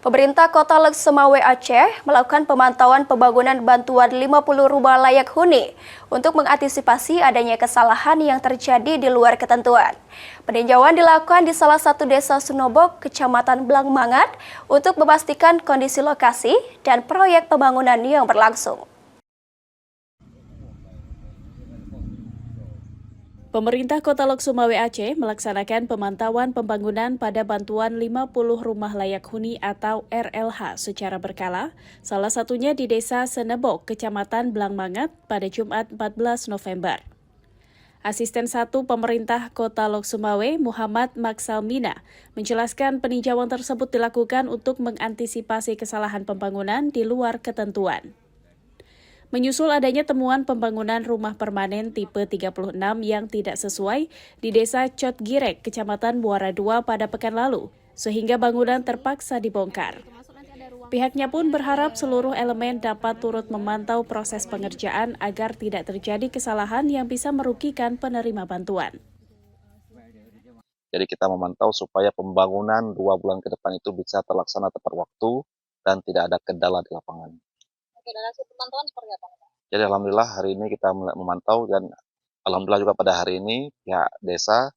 Pemerintah Kota Lek-Semawe Aceh melakukan pemantauan pembangunan bantuan 50 rumah layak huni untuk mengantisipasi adanya kesalahan yang terjadi di luar ketentuan. Peninjauan dilakukan di salah satu desa Sunobok, Kecamatan Blangmangat, untuk memastikan kondisi lokasi dan proyek pembangunan yang berlangsung. Pemerintah Kota Lek-Semawe Aceh melaksanakan pemantauan pembangunan pada bantuan 50 rumah layak huni atau RLH secara berkala, salah satunya di Desa Senebok, Kecamatan Blangmangat pada Jumat 14 November. Asisten 1 Pemerintah Kota Lek-Semawe, Muhammad Maksalmina, menjelaskan peninjauan tersebut dilakukan untuk mengantisipasi kesalahan pembangunan di luar ketentuan. Menyusul adanya temuan pembangunan rumah permanen tipe 36 yang tidak sesuai di Desa Cotgirek, Kecamatan Muara II pada pekan lalu, sehingga bangunan terpaksa dibongkar. Pihaknya pun berharap seluruh elemen dapat turut memantau proses pengerjaan agar tidak terjadi kesalahan yang bisa merugikan penerima bantuan. Jadi kita memantau supaya pembangunan 2 bulan ke depan itu bisa terlaksana tepat waktu dan tidak ada kendala di lapangan. Oke, dan hasil pemantauan seperti apa, Pak? Jadi alhamdulillah hari ini kita memantau dan alhamdulillah juga pada hari ini pihak desa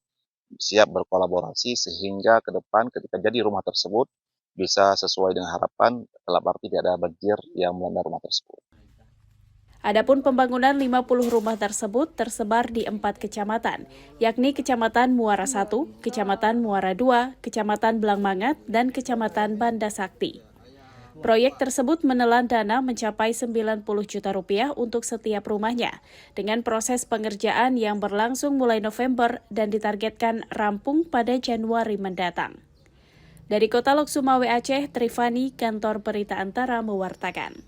siap berkolaborasi sehingga ke depan ketika jadi rumah tersebut bisa sesuai dengan harapan, dalam arti tidak ada banjir yang melanda rumah tersebut. Adapun pembangunan 50 rumah tersebut tersebar di 4 kecamatan, yakni Kecamatan Muara I, Kecamatan Muara II, Kecamatan Blangmangat, dan Kecamatan Banda Sakti. Proyek tersebut menelan dana mencapai 90 juta rupiah untuk setiap rumahnya, dengan proses pengerjaan yang berlangsung mulai November dan ditargetkan rampung pada Januari mendatang. Dari Kota Lek-Semawe Aceh, Trifani, Kantor Berita Antara mewartakan.